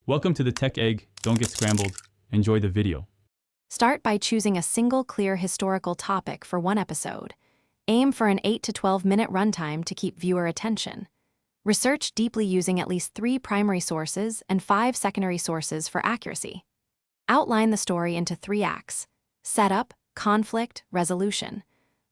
Welcome to the Tech Egg. Don't get scrambled. Enjoy the video. Start by choosing a single clear historical topic for one episode. Aim for an 8 to 12 minute runtime to keep viewer attention. Research deeply using at least 3 primary sources and 5 secondary sources for accuracy. Outline the story into 3 acts: setup, conflict, resolution.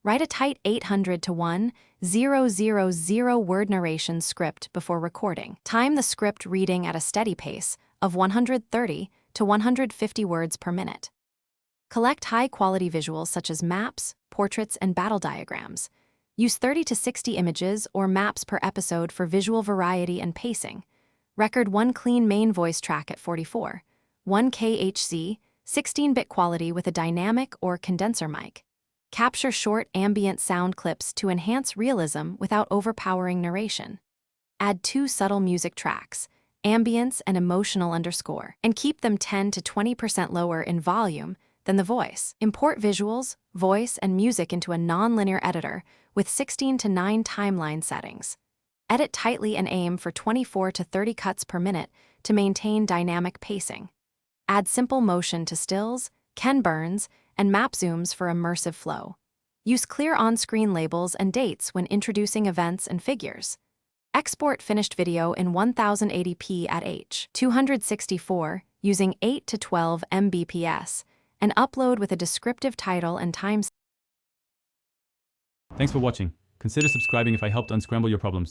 Write a tight 800 to 1,000 word narration script before recording. Time the script reading at a steady pace of 130 to 150 words per minute. Collect high-quality visuals such as maps, portraits, and battle diagrams. Use 30 to 60 images or maps per episode for visual variety and pacing. Record 1 clean main voice track at 44, 1 kHz, 16-bit quality with a dynamic or condenser mic. Capture short ambient sound clips to enhance realism without overpowering narration. Add 2 subtle music tracks, ambience and emotional underscore, and keep them 10 to 20% lower in volume than the voice. Import visuals, voice, and music into a non-linear editor with 16 to 9 timeline settings. Edit tightly and aim for 24 to 30 cuts per minute to maintain dynamic pacing. Add simple motion to stills, Ken burns, and map zooms for immersive flow. Use clear on-screen labels and dates when introducing events and figures. Export finished video in 1080p at H.264 using 8 to 12 Mbps and upload with a descriptive title and time. Thanks for watching. Consider subscribing if I helped unscramble your problems.